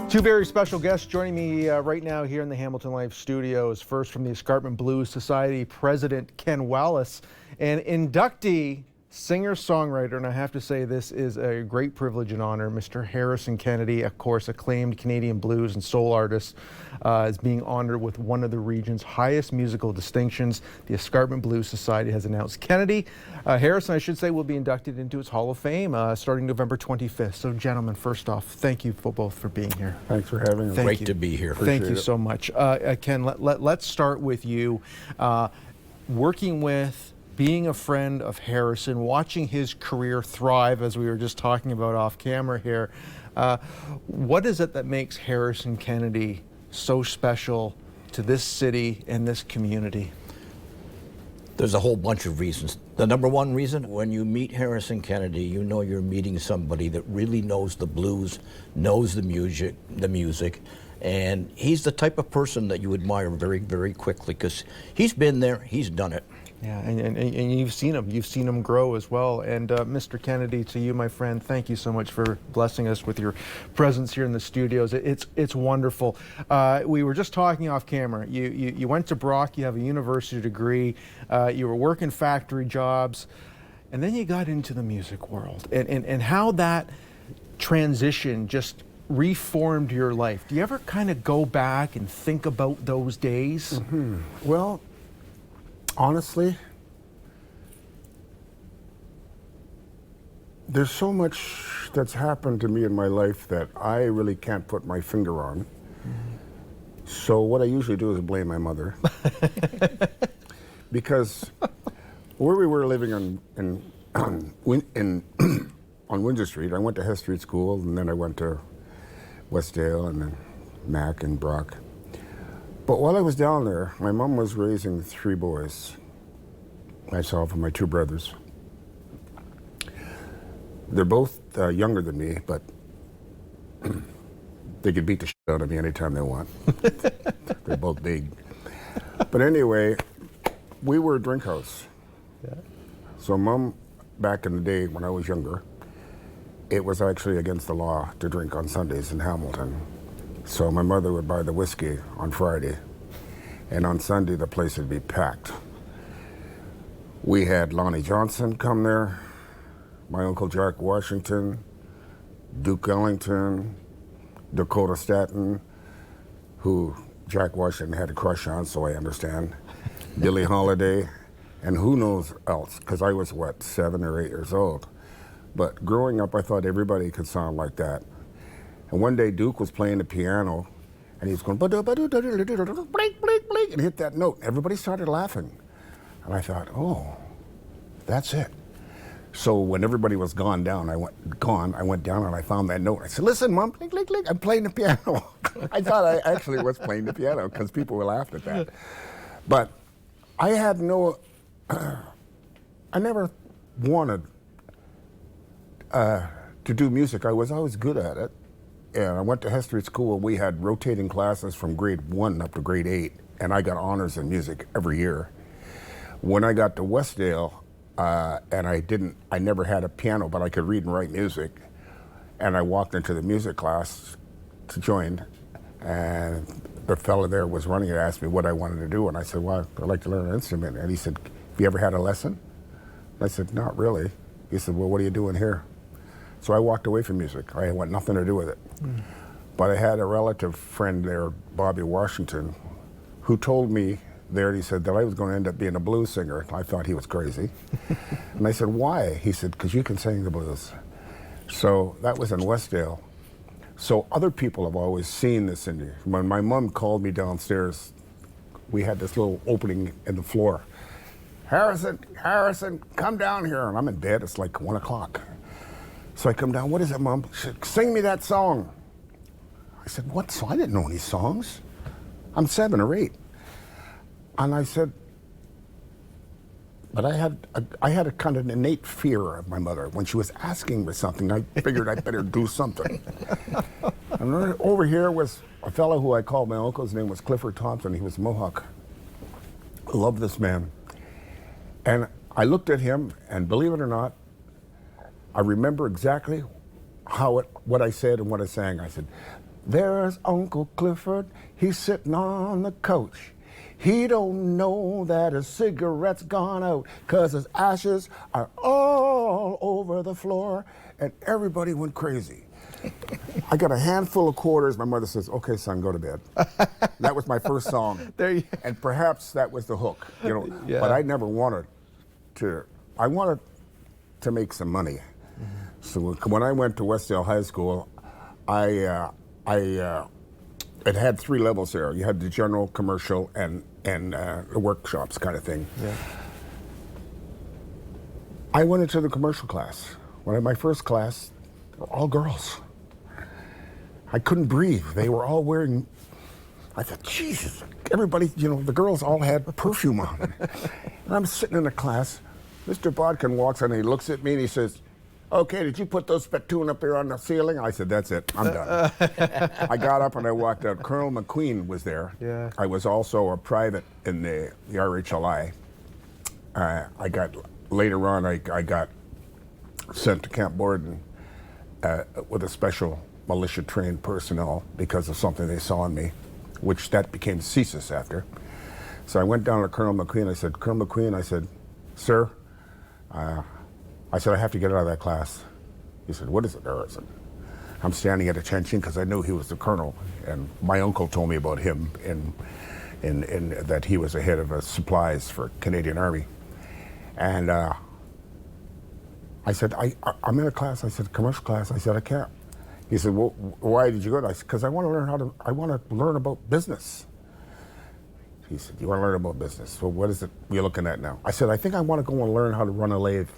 Two very special guests joining me right now here in the Hamilton Life studios. First, from the Escarpment Blues Society, President Ken Wallace, and inductee, singer-songwriter, and I have to say this is a great privilege and honor, Mr. Harrison Kennedy, of course, acclaimed Canadian blues and soul artist, is being honored with one of the region's highest musical distinctions. The Escarpment Blues Society has announced Kennedy, Harrison, I should say, will be inducted into its Hall of Fame starting November 25th. So, gentlemen, first off, thank you both for being here. Thanks for having us. Great to be here. Thank you so much. Ken, let's start with you. Working with, being a friend of Harrison, watching his career thrive, as we were just talking about off camera here, what is it that makes Harrison Kennedy so special to this city and this community? There's a whole bunch of reasons. The number one reason, when you meet Harrison Kennedy, you know you're meeting somebody that really knows the blues, knows the music, and he's the type of person that you admire very, very quickly because he's been there, he's done it. Yeah, and you've seen him grow as well. And Mr. Kennedy, to you, my friend, thank you so much for blessing us with your presence here in the studios. It's wonderful. We were just talking off camera. You went to Brock, you have a university degree, you were working factory jobs, and then you got into the music world. And how that transition just reformed your life. Do you ever kind of go back and think about those days? Mm-hmm. Well, honestly, there's so much that's happened to me in my life that I really can't put my finger on. So what I usually do is blame my mother. Because where we were living on Windsor Street, I went to Hess Street School, and then I went to Westdale, and then Mac and Brock. But while I was down there, my mom was raising three boys, myself and my two brothers. They're both younger than me, but they could beat the shit out of me anytime they want. They're both big. But anyway, we were a drink house. Yeah. So Mom, back in the day when I was younger, it was actually against the law to drink on Sundays in Hamilton. So my mother would buy the whiskey on Friday, and on Sunday the place would be packed. We had Lonnie Johnson come there, my Uncle Jack Washington, Duke Ellington, Dakota Staton, who Jack Washington had a crush on, so I understand, Billie Holiday, and who knows else, because I was, 7 or 8 years old. But growing up, I thought everybody could sound like that. And one day Duke was playing the piano, and he was going, blink, blink, blink, and hit that note. Everybody started laughing. And I thought, oh, that's it. So when everybody was gone, I went down and I found that note. I said, listen, Mom, blink, blink, blink, I'm playing the piano. I thought I actually was playing the piano because people were laughing at that. But I had I never wanted to do music. I was always good at it. And I went to Hess Street School. We had rotating classes from grade 1 up to grade 8, and I got honors in music every year. When I got to Westdale, and I never had a piano, but I could read and write music, and I walked into the music class to join, and the fellow there was running it, asked me what I wanted to do, and I said, well, I'd like to learn an instrument. And he said, have you ever had a lesson? I said, not really. He said, well, what are you doing here? So I walked away from music. I had nothing to do with it. Mm. But I had a relative friend there, Bobby Washington, who told me there, he said that I was going to end up being a blues singer. I thought he was crazy. And I said, why? He said, because you can sing the blues. So that was in Westdale. So other people have always seen this in you. When my mom called me downstairs, we had this little opening in the floor. Harrison, come down here. And I'm in bed, it's like 1 o'clock. So I come down, what is it, Mom? She said, sing me that song. I said, what song? I didn't know any songs. I'm 7 or 8. And I said, but I had a kind of an innate fear of my mother. When she was asking me something, I figured I better do something. And over here was a fellow who I called my uncle. His name was Clifford Thompson. He was Mohawk. I loved this man. And I looked at him, and believe it or not, I remember exactly what I said and what I sang. I said, There's Uncle Clifford, he's sitting on the couch. He don't know that his cigarette's gone out, 'cause his ashes are all over the floor. And everybody went crazy. I got a handful of quarters. My mother says, "Okay, son, go to bed." That was my first song. And perhaps that was the hook, you know. Yeah. But I never wanted to. I wanted to make some money. So when I went to Westdale High School, it had 3 levels there. You had the general, commercial, and the workshops kind of thing. Yeah. I went into the commercial class. When I had my first class, they were all girls. I couldn't breathe. They were all wearing, I thought, Jesus, everybody, you know, the girls all had perfume on. And I'm sitting in a class. Mr. Bodkin walks in and he looks at me and he says, "Okay, did you put those spittoon up there on the ceiling?" I said, "That's it, I'm done." I got up and I walked out. Colonel McQueen was there. Yeah. I was also a private in the RHLI. Later on, I got sent to Camp Borden with a special militia trained personnel because of something they saw in me, which that became CSIS after. So I went down to Colonel McQueen. I said, "Colonel McQueen," I said, "Sir," I said, "I have to get out of that class." He said, "What is it, there?" I said, "I'm standing at attention," because I knew he was the colonel, and my uncle told me about him in that he was the head of supplies for Canadian Army. And I said, I'm in a class. I said, "Commercial class." I said, "I can't." He said, "Well, why did you go?" I said, "Because I want to learn about business." He said, "You want to learn about business? Well, what is it you're looking at now?" I said, "I think I want to go and learn how to run a lathe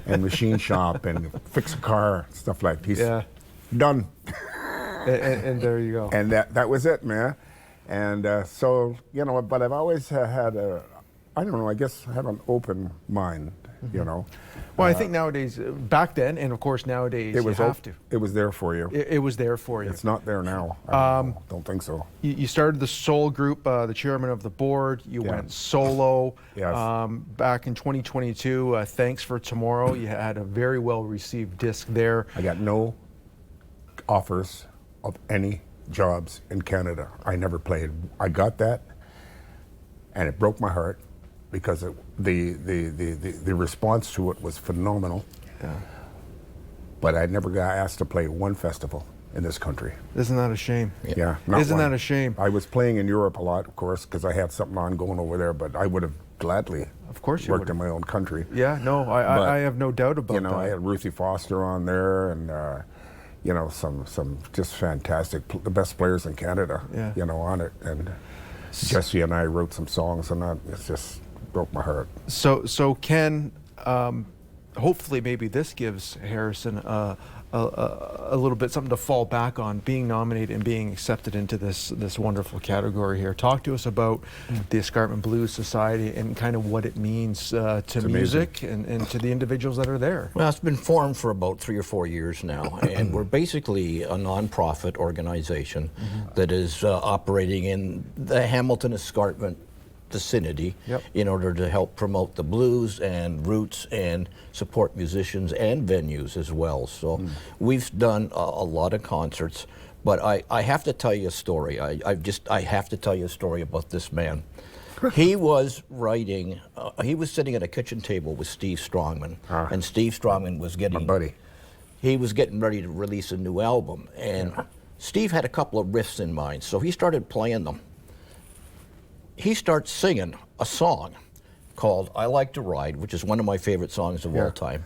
and machine shop and fix a car, stuff like that." He said, "Done." And there you go. And that was it, man. And so, you know, but I've always had I don't know, I guess I have an open mind, you know. Well, I think nowadays, back then, and of course nowadays, you have to. It was there for you. It was there for you. It's not there now. Don't think so. You started the Soul Group, the chairman of the board. You went solo. Yes. Back in 2022, Thanks for Tomorrow. You had a very well-received disc there. I got no offers of any jobs in Canada. I never played. I got that, and it broke my heart because the response to it was phenomenal. Yeah. But I never got asked to play one festival in this country. Isn't that a shame? Yeah. Not Isn't one. that a shame? I was playing in Europe a lot, of course, because I had something ongoing over there, but I would have gladly Of course you worked would. in my own country. Yeah, no, I have no doubt about that. You know, I had Ruthie Foster on there, and you know, some just fantastic, the best players in Canada. Yeah. You know, on it, and Jesse and I wrote some songs, and that it just broke my heart. So Ken, hopefully maybe this gives Harrison a little bit something to fall back on, being nominated and being accepted into this wonderful category here. Talk to us about the Escarpment Blues Society and kind of what it means to music and to the individuals that are there. Well, it's been formed for about 3 or 4 years now, and we're basically a non-profit organization that is operating in the Hamilton Escarpment vicinity in order to help promote the blues and roots and support musicians and venues as well. So we've done a lot of concerts, but I have to tell you a story. I have to tell you a story about this man. He was writing, he was sitting at a kitchen table with Steve Strongman, and Steve Strongman was getting, My buddy. he was getting ready to release a new album, and Steve had a couple of riffs in mind, so he started playing them. He starts singing a song called "I Like to Ride," which is one of my favorite songs of all time.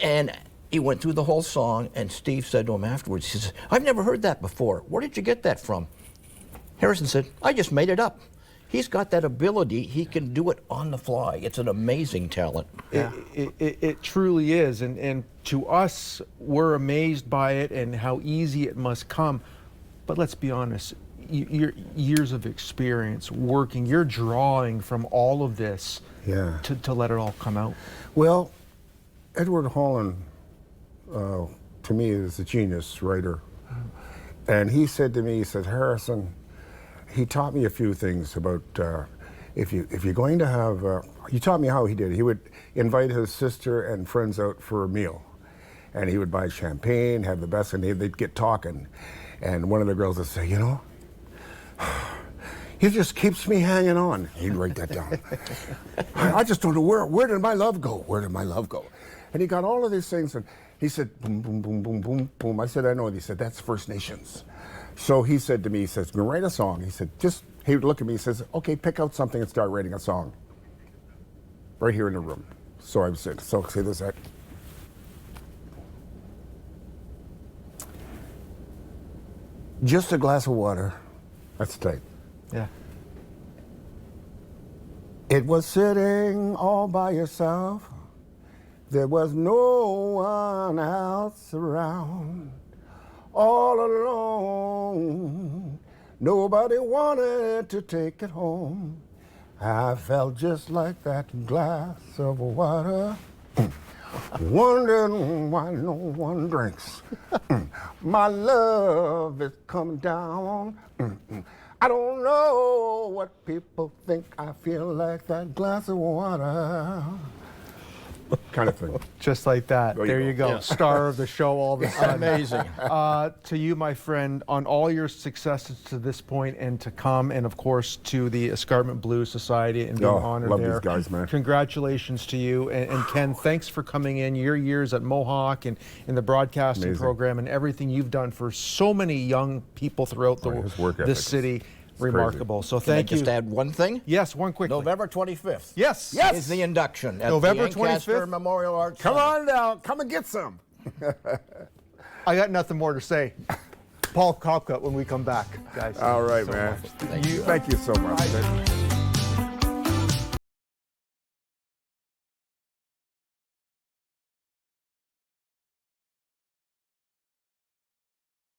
And he went through the whole song, and Steve said to him afterwards, he says, "I've never heard that before. Where did you get that from?" Harrison said, "I just made it up." He's got that ability. He can do it on the fly. It's an amazing talent. It truly is. And to us, we're amazed by it and how easy it must come. But let's be honest, your years of experience working, you're drawing from all of this to let it all come out. Well, Edward Holland, to me, is a genius writer. And he said to me, he said, "Harrison," he taught me a few things about if you're going to have, he taught me how he did. He would invite his sister and friends out for a meal. And he would buy champagne, have the best, and they'd get talking. And one of the girls would say, you know, he just keeps me hanging on. He'd write that down. I just don't know where did my love go? Where did my love go? And he got all of these things, and he said, boom, boom, boom, boom, boom, boom. I said, I know. And he said, that's First Nations. So he said to me, he says, go write a song. He said, he would look at me, he says, okay, pick out something and start writing a song. Right here in the room. So I said, so say this. Just a glass of water. That's tight. Yeah. It was sitting all by yourself. There was no one else around. All alone. Nobody wanted to take it home. I felt just like that glass of water. Wondering why no one drinks. My love is coming down. I don't know what people think. I feel like that glass of water. Kind of thing. Just like that. There you go. Yeah. Star of the show all of a sudden. Amazing. To you, my friend, on all your successes to this point and to come, and of course to the Escarpment Blues Society and being honored love there. these guys, man. Congratulations to you. And Ken, thanks for coming in. Your years at Mohawk and in the broadcasting Amazing. program and everything you've done for so many young people throughout his work ethic this is city. Remarkable. So Can I thank you. just add one thing? Yes, one quick. November 25th. Yes. Is the induction at November the Ancaster 25th? Memorial Arts Come Center. on down. Come and get some. I got nothing more to say. Paul Kopka when we come back, guys. All right, So man. much. Thank you. Thank you so much.